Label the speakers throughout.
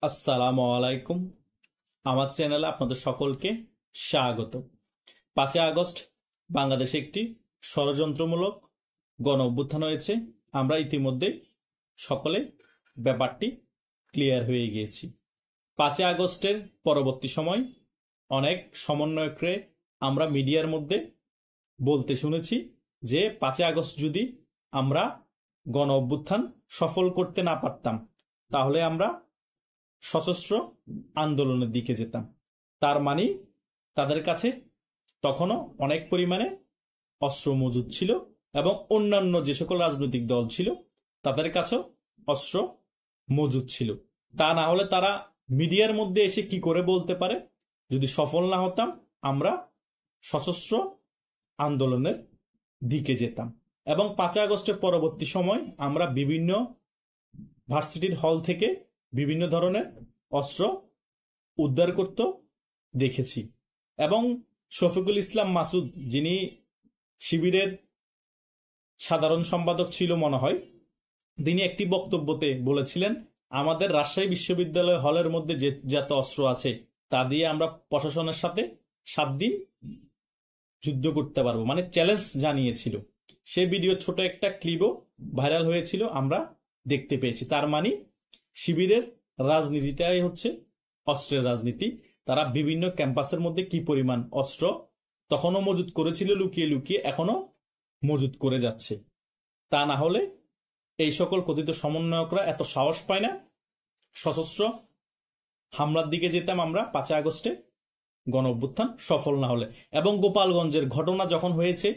Speaker 1: আসসালামু আলাইকুম। আমার চ্যানেলে আপনাদের সকলকে স্বাগত। 5ই আগস্ট বাংলাদেশে একটি ষড়যন্ত্রমূলক গণ অভ্যুত্থান হয়েছে। আমরা ইতিমধ্যে সকলে ব্যাপারটি ক্লিয়ার হয়ে গিয়েছি। 5ই আগস্টের পরবর্তী সময় অনেক সমন্বয়করে আমরা মিডিয়ার মধ্যে বলতে শুনেছি যে 5ই আগস্ট যদি আমরা গণ অভ্যুত্থান সফল করতে না পারতাম তাহলে আমরা সশস্ত্র আন্দোলনের দিকে যেতাম। তার মানে তাদের কাছে তখনও অনেক পরিমাণে অস্ত্র মজুদ ছিল এবং অন্যান্য যে সকল রাজনৈতিক দল ছিল তাদের কাছেও অস্ত্র মজুদ ছিল। তা না হলে তারা মিডিয়ার মধ্যে এসে কি করে বলতে পারে যদি সফল না হতাম আমরা সশস্ত্র আন্দোলনের দিকে যেতাম। এবং 5ই আগস্টের পরবর্তী সময় আমরা বিভিন্ন ভার্সিটির হল থেকে বিভিন্ন ধরনের অস্ত্র উদ্ধার করতে দেখেছি। এবং শফিকুল ইসলাম মাসুদ, যিনি শিবিরের সাধারণ সম্পাদক ছিল মনে হয়, তিনি একটি বক্তব্যতে বলেছিলেন আমাদের রাজশাহী বিশ্ববিদ্যালয় হলের মধ্যে যে যত অস্ত্র আছে তা দিয়ে আমরা প্রশাসনের সাথে 7 দিন যুদ্ধ করতে পারবো, মানে চ্যালেঞ্জ জানিয়েছিল। সে ভিডিও ছোট একটা ক্লিপও ভাইরাল হয়েছিল, আমরা দেখতে পেয়েছি। তার মানে শিবিরের রাজনীতিটাই হচ্ছে অস্ত্রের রাজনীতি। তারা বিভিন্ন ক্যাম্পাসের মধ্যে কি পরিমাণ অস্ত্র তখনও মজুদ করেছিল লুকিয়ে লুকিয়ে এখনো মজুদ করে যাচ্ছে। তা না হলে এই সকল কথিত সমন্বয়করা এত সাহস পায় না সশস্ত্র হামলার দিকে যেতাম আমরা 5ই আগস্টে গণ অভ্যুত্থান সফল না হলে। এবং গোপালগঞ্জের ঘটনা যখন হয়েছে,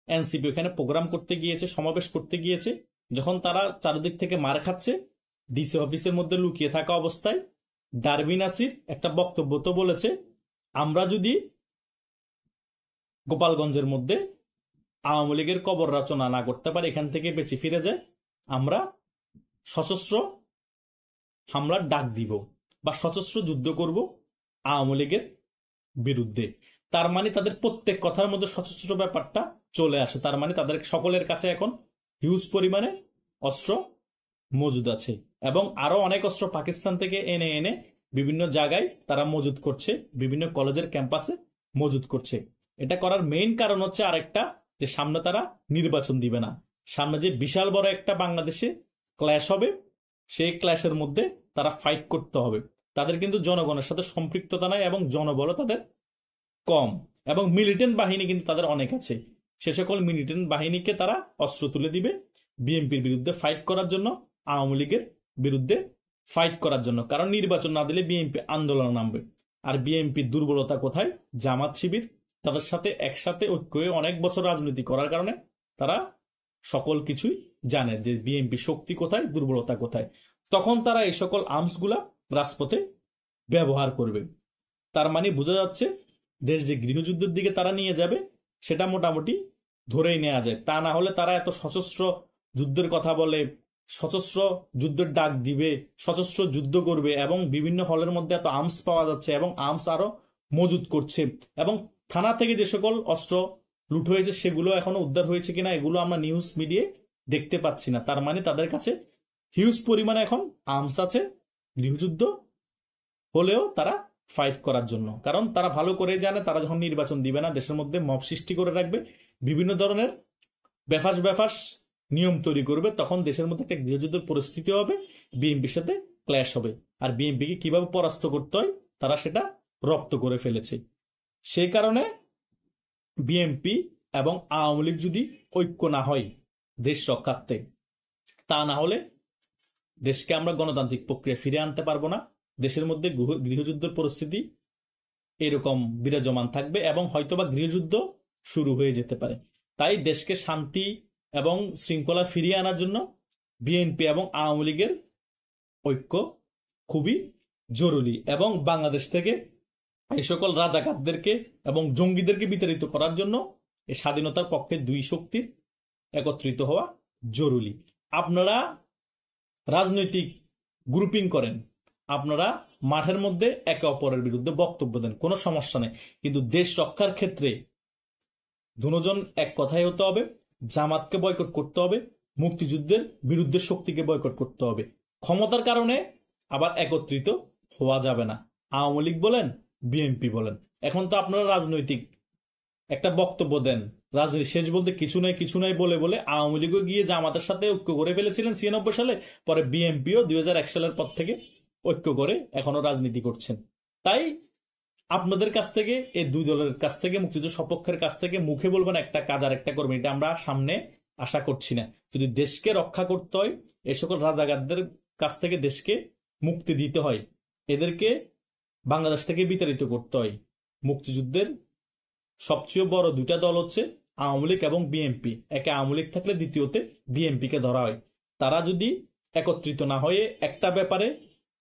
Speaker 1: এনসিপি ওখানে প্রোগ্রাম করতে গিয়েছে, সমাবেশ করতে গিয়েছে, যখন তারা চারিদিক থেকে মার খাচ্ছে, ডিসি অফিসের মধ্যে লুকিয়ে থাকা অবস্থায় ডারবি নাসির একটা বক্তব্য তো বলেছে আমরা যদি গোপালগঞ্জের মধ্যে আওয়ামী লীগের কবর রচনা না করতে পারি, এখান থেকে বেঁচে ফিরে যায়, আমরা সশস্ত্র হামলার ডাক দিব বা সশস্ত্র যুদ্ধ করব আওয়ামী লীগের বিরুদ্ধে। তার মানে তাদের প্রত্যেক কথার মধ্যে সশস্ত্র ব্যাপারটা চলে আসে। তার মানে তাদের সকলের কাছে এখন হিউজ পরিমাণে অস্ত্র মজুদ আছে এবং আরো অনেক অস্ত্র পাকিস্তান থেকে এনে এনে বিভিন্ন জায়গায় তারা মজুদ করছে, বিভিন্ন কলেজের ক্যাম্পাসে মজুদ করছে। এটা করার মেইন কারণ হচ্ছে আরেকটা, যে সামনে তারা নির্বাচন দিবে না। সামনে যে বিশাল বড় একটা বাংলাদেশে ক্ল্যাশ হবে, সেই ক্ল্যাশের মধ্যে তারা ফাইট করতে হবে। তাদের কিন্তু জনগণের সাথে সম্পৃক্ততা নাই এবং জনবলও তাদের কম, এবং মিলিটেন্ট বাহিনী কিন্তু তাদের অনেক আছে। সে সকল মিলিটেন্ট বাহিনীকে তারা অস্ত্র তুলে দিবে বিএনপির বিরুদ্ধে ফাইট করার জন্য, আওয়ামী লীগের বিরুদ্ধে ফাইট করার জন্য। কারণ নির্বাচন না দিলে বিএনপি আন্দোলন নামবে। আর বিএনপির দুর্বলতা কোথায়? জামাত শিবির তাদের সাথে একসাথে ঐক্য হয়ে অনেক বছর রাজনীতি করার কারণে তারা সকল কিছুই জানে যে বিএনপি শক্তি কোথায়, দুর্বলতা কোথায়। তখন তারা এই সকল আর্মস গুলা রাজপথে ব্যবহার করবে। তার মানে বোঝা যাচ্ছে দেশ যে গৃহযুদ্ধের দিকে তারা নিয়ে যাবে সেটা মোটামুটি ধরেই নেওয়া যায়। তা না হলে তারা এত সশস্ত্র যুদ্ধের কথা বলে, সশস্ত্র যুদ্ধের ডাক দিবে, সশস্ত্র যুদ্ধ করবে, এবং বিভিন্ন হলের মধ্যে এত আর্মস পাওয়া যাচ্ছে এবং আর্মস আরো মজুদ করছে, এবং থানা থেকে যে সকল অস্ত্র লুট হয়েছে সেগুলো এখনো উদ্ধার হয়েছে কিনা এগুলো আমরা নিউজ মিডিয়ায় দেখতে পাচ্ছি না। তার মানে তাদের কাছে হিউজ পরিমাণে এখন আর্মস আছে গৃহযুদ্ধ হলেও তারা ফাইট করার জন্য। কারণ তারা ভালো করে জানে তারা যখন নির্বাচন দিবে না, দেশের মধ্যে মব সৃষ্টি করে রাখবে, বিভিন্ন ধরনের বেফাস বেফাস নিয়ম তৈরি করবে, তখন দেশের মধ্যে একটা গৃহযুদ্ধের পরিস্থিতি হবে, বিএনপির সাথে ক্ল্যাশ হবে। আর বিএনপিকে কিভাবে পরাস্ত করতে হয় তারা সেটা রপ্ত করে ফেলেছে। সেই কারণে বিএনপি এবং আওয়ামী লীগ যদি ঐক্য না হয় দেশ রক্ষার্থে, তা না হলে দেশকে আমরা গণতান্ত্রিক প্রক্রিয়া ফিরে আনতে পারবো না। দেশের মধ্যে গৃহযুদ্ধের পরিস্থিতি এরকম বিরাজমান থাকবে এবং হয়তোবা গৃহযুদ্ধ শুরু হয়ে যেতে পারে। তাই দেশকে শান্তি এবং শৃঙ্খলা ফিরিয়ে আনার জন্য বিএনপি এবং আওয়ামী লীগের ঐক্য খুবই জরুরি। এবং বাংলাদেশ থেকে এই সকল রাজাকারদেরকে এবং জঙ্গিদেরকে বিতাড়িত করার জন্য এই স্বাধীনতার পক্ষে দুই শক্তির একত্রিত হওয়া জরুরি। আপনারা রাজনৈতিক গ্রুপিং করেন, আপনারা মাঠের মধ্যে একে অপরের বিরুদ্ধে বক্তব্য দেন, কোনো সমস্যা নেই, কিন্তু দেশ রক্ষার ক্ষেত্রে দুজন এক কথাই হতে হবে। জামাতকে বয়কট করতে হবে, মুক্তিযুদ্ধের বিরুদ্ধে শক্তিকে বয়কট করতে হবে। ক্ষমতার কারণে আবার একত্রিত হওয়া যাবে না। আওয়ামী লীগ বলেন, বিএনপি বলেন, এখন তো আপনারা রাজনৈতিক একটা বক্তব্য দেন, রাজনীতি শেষ বলতে কিছু নাই কিছু নাই বলে বলে আওয়ামী লীগও গিয়ে জামাতের সাথে ঐক্য করে ফেলেছিলেন 96 সালে, পরে বিএনপিও 2001 সালের পর থেকে ঐক্য করে এখনো রাজনীতি করছেন। তাই আপনাদের কাছ থেকে, এই দুই দলের কাছ থেকে, মুক্তিযুদ্ধ সপক্ষের কাছ থেকে মুখে বলবেন একটা, কাজ আর একটা করবেন, এটা আমরা সামনে আশা করছি না। যদি দেশকে রক্ষা করতে হয়, এই সকল রাজাকারদের কাছ থেকে দেশকে মুক্তি দিতে হয়, এদেরকে বাংলাদেশ থেকে বিতাড়িত করতে হয়। মুক্তিযুদ্ধের সবচেয়ে বড় দুইটা দল হচ্ছে আওয়ামী লীগ এবং বিএনপি। একে আওয়ামী লীগ থাকলে দ্বিতীয়তে বিএনপি কে ধরা হয়। তারা যদি একত্রিত না হয়ে একটা ব্যাপারে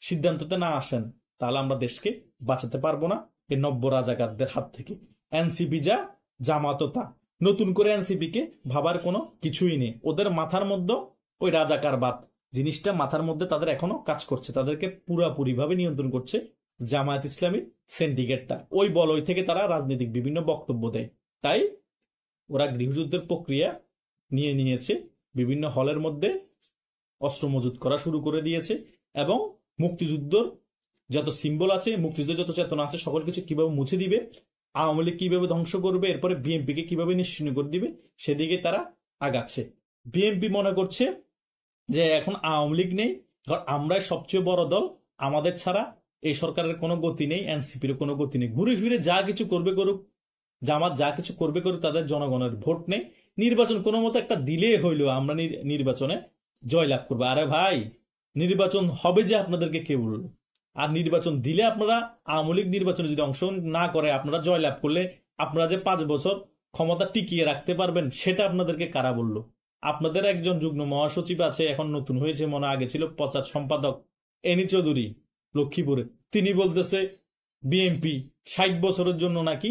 Speaker 1: সিদ্ধান্ততে না আসেন, তাহলে আমরা দেশকে বাঁচাতে পারবো না এই নব্য রাজাকারদের হাত থেকে। এনসিপি যা, জামাতও তা। নতুন করে এনসিপি কে ভাবার কোনো কিছুই নেই। ওদের মাথার মধ্যে ওই রাজাকারবাদ জিনিসটা মাথার মধ্যে তাদের এখনো কাজ করছে। তাদেরকে পুরাপুরি ভাবে নিয়ন্ত্রণ করছে জামায়াত ইসলামীর সিন্ডিকেটটা। ওই বলয় থেকে তারা রাজনৈতিক বিভিন্ন বক্তব্য দেয়। তাই ওরা গৃহযুদ্ধের প্রক্রিয়া নিয়ে নিয়েছে, বিভিন্ন হলের মধ্যে অস্ত্র মজুত করা শুরু করে দিয়েছে, এবং মুক্তিযুদ্ধর যত সিম্বল আছে, মুক্তিযুদ্ধের যত চেতনা আছে, সকল কিছু কিভাবে মুছে দিবে, আওয়ামী লীগ কিভাবে ধ্বংস করবে, এরপরে বিএনপি কে কিভাবে নিশ্চিহ্ন করে দিবে, সেদিকে তারা আগাচ্ছে। বিএনপি মনে করছে যে এখন আওয়ামী লীগ নেই, কারণ আমরাই সবচেয়ে বড় দল, আমাদের ছাড়া এই সরকারের কোনো গতি নেই, এনসিপির কোনো গতি নেই। ঘুরে ফিরে যা কিছু করবে করুক, জামাত যা কিছু করবে করুক, তাদের জনগণের ভোট নেই। নির্বাচন কোনো মতো একটা দিলে হইলো আমরা নির্বাচনে জয়লাভ করবো। আরে ভাই, নির্বাচন হবে যে আপনাদেরকে কে বললো? আর নির্বাচন দিলে আপনারা, আওয়ামী লীগ নির্বাচনে যদি অংশগ্রহণ না করে, আপনারা জয়লাভ করলে আপনারা যে 5 বছর ক্ষমতা টিকিয়ে রাখতে পারবেন, সেটা আপনাদেরকে কারা বললো? আপনাদের একজন যুগ্ম মহাসচিব আছে, এখন নতুন হয়েছে মনে, আগে ছিল প্রচার সম্পাদক, এনি চৌধুরী, লক্ষ্মীপুরে। তিনি বলতেছে বিএনপি 60 বছরের জন্য নাকি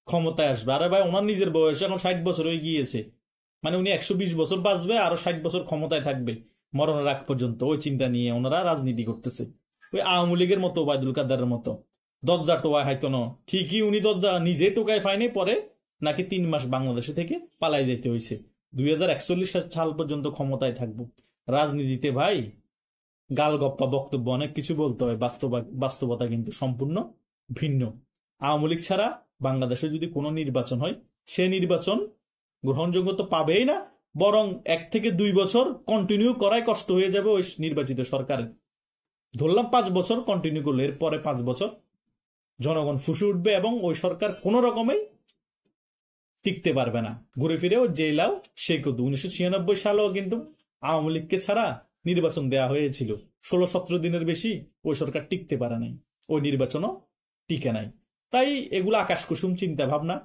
Speaker 1: ক্ষমতায় আসবে। আরে ভাই, ওনার নিজের বয়স এখন 60 বছর হয়ে গিয়েছে, মানে উনি 120 বছর বাঁচবে, আরো 60 বছর ক্ষমতায় থাকবে মরণের আগ পর্যন্ত। ওই চিন্তা নিয়ে ওনারা রাজনীতি করতেছে। ওই আওয়ামী লীগের মতো, ওবায়দুল কাদেরের মতো দরজা টোয়া হয়তো না, ঠিকই উনি দরজা নিজে টোকায় পায়নি, পরে নাকি 3 মাস বাংলাদেশে থেকে পালাই যেতে হয়েছে। 2041 সাল পর্যন্ত ক্ষমতায় থাকবো। রাজনীতিতে ভাই গাল গপ্পা বক্তব্য অনেক কিছু বলতে হয়, বাস্তবতা কিন্তু সম্পূর্ণ ভিন্ন। আওয়ামী লীগ ছাড়া বাংলাদেশে যদি কোনো নির্বাচন হয়, সে নির্বাচন গ্রহণযোগ্য তো পাবেই না, বরং 1 থেকে 2 বছর কন্টিনিউ করাই কষ্ট হয়ে যাবে ওই নির্বাচিত সরকারের। ধরলাম 5 বছর কন্টিনিউ করলে, এরপরে 5 বছর জনগণ ফুসে উঠবে এবং ওই সরকার কোনো রকমেই টিকতে পারবে না। ঘুরে ফিরে ও জেলাও সে কত। 1996 সালেও কিন্তু আওয়ামী লীগকে ছাড়া নির্বাচন দেওয়া হয়েছিল, 16-17 দিনের বেশি ওই সরকার টিকতে পারে নাই, ওই নির্বাচনও টিকে নাই। তাই এগুলো আকাশ কুসুম চিন্তা ভাবনা।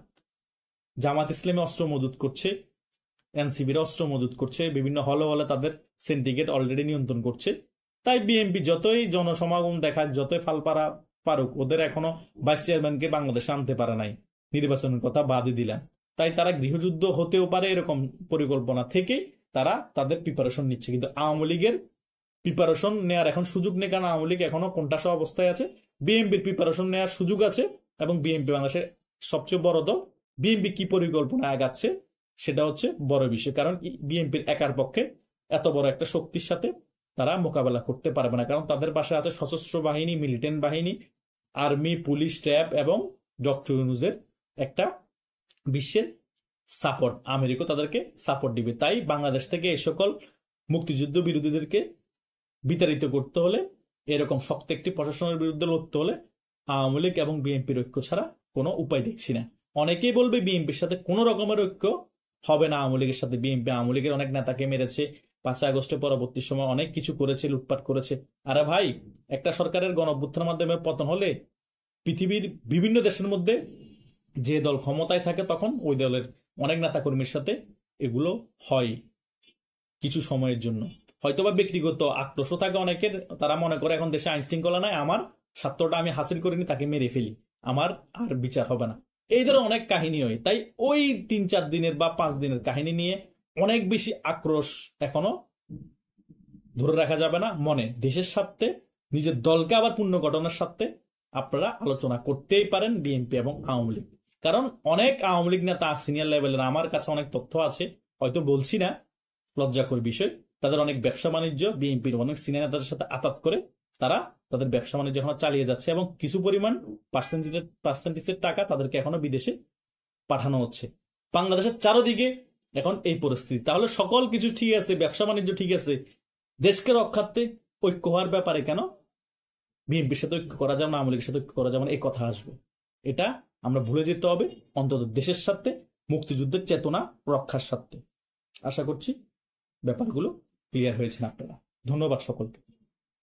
Speaker 1: জামাত ইসলামী অস্ত্র মজুত করছে, এনসিবির অস্ত্র মজুত করছে, বিভিন্ন হলে হলে তাদের সিন্ডিকেট অলরেডি নিয়ন্ত্রণ করছে। তাই বিএনপি যতই জনসমাগম দেখাক, যতই ফালপাড়া পারুক, ওদের এখনো ভাইস চেয়ারম্যানকে বাংলাদেশে আনতে পারে নাই, নির্বাচনের কথা বাদই দিলাম। তাই তারা গৃহযুদ্ধ হতেও পারে এরকম পরিকল্পনা থেকে তারা তাদের প্রিপারেশন নিচ্ছে। কিন্তু আওয়ামী লীগের প্রিপারেশন নেওয়ার এখন সুযোগ নেই, কারণ আওয়ামী লীগ এখনো কোনটাসহ অবস্থায় আছে। বিএনপির প্রিপারেশন নেওয়ার সুযোগ আছে, এবং বিএনপি বাংলাদেশের সবচেয়ে বড় দল। বিএনপি কি পরিকল্পনা আগাচ্ছে সেটা হচ্ছে বড় বিষয়, কারণ বিএনপির একার পক্ষে এত বড় একটা শক্তির সাথে তারা মোকাবেলা করতে পারবে না, কারণ তাদের পাশে আছে সশস্ত্র বাহিনী, মিলিটেন্ট বাহিনী, আর্মি, পুলিশ, ট্যাব এবং ডক্টর ইউনূসের একটা বিশ্বের সাপোর্ট। আমেরিকা তাদেরকে সাপোর্ট দিবে। তাই বাংলাদেশ থেকে এই সকল মুক্তিযুদ্ধ বিরোধীদেরকে বিতাড়িত করতে হলে, এরকম শক্ত একটি প্রশাসনের বিরুদ্ধে লড়তে হলে আওয়ামী লীগ এবং বিএনপির ঐক্য ছাড়া কোনো উপায় দেখছি না। অনেকেই বলবে বিএনপির সাথে কোনো রকমের ঐক্য হবে না আওয়ামী লীগের সাথে। বিএনপি আওয়ামী লীগের অনেক নেতাকে মেরেছে, 5 আগস্টের পরবর্তী সময় অনেক কিছু করেছে, লুটপাট করেছে। আরে ভাই, একটা সরকারের গণঅভ্যুত্থানের মাধ্যমে পতন হলে পৃথিবীর বিভিন্ন দেশের মধ্যে যে দল ক্ষমতায় থাকে, তখন ওই দলের অনেক নেতাকর্মীর সাথে এগুলো হয় কিছু সময়ের জন্য। হয়তোবা ব্যক্তিগত আক্রোশ থাকে অনেকের, তারা মনে করে এখন দেশে আইন শৃঙ্খলা নাই, আমার স্বার্থটা আমি হাসিল করিনি, তাকে মেরে ফেলি, আমার আর বিচার হবে না। এই ধরনের অনেক কাহিনী হয়। তাই ওই 3-4 দিনের বা 5 দিনের কাহিনী নিয়ে অনেক বেশি আক্রোশ এখনো ধরে রাখা যাবে না মনে। দেশের স্বার্থে, নিজের দলকে আবার পুনর্গঠনের স্বার্থে আপনারা আলোচনা করতেই পারেন বিএনপি এবং আওয়ামী লীগ। কারণ অনেক আওয়ামী লীগ নেতা সিনিয়র লেভেলের, আমার কাছে অনেক তথ্য আছে, হয়তো বলছি না, লজ্জাকর বিষয়, তাদের অনেক ব্যবসা বাণিজ্য বিএনপির অনেক সিনিয়র নেতাদের সাথে আতাত করে তারা তাদের ব্যবসা বাণিজ্য এখনো চালিয়ে যাচ্ছে এবং কিছু পরিমাণ পার্সেন্টেজের টাকা তাদেরকে এখনো বিদেশে পাঠানো হচ্ছে। বাংলাদেশের চারদিকে এখন এই পরিস্থিতি। তাহলে সকল কিছু ঠিক আছে, ব্যবসা বাণিজ্য ঠিক আছে, দেশকে রক্ষার্থে ঐক্য হওয়ার ব্যাপারে কেন বিএনপির সাথে ঐক্য করা যাবে না, আওয়ামী লীগের সাথে ঐক্য করা যাবে না, এই কথা আসবে। এটা আমরা ভুলে যেতে হবে, অন্তত দেশের স্বার্থে, মুক্তিযুদ্ধের চেতনা রক্ষার স্বার্থে। আশা করছি ব্যাপারগুলো ক্লিয়ার হয়েছে আপনারা। ধন্যবাদ সকলকে।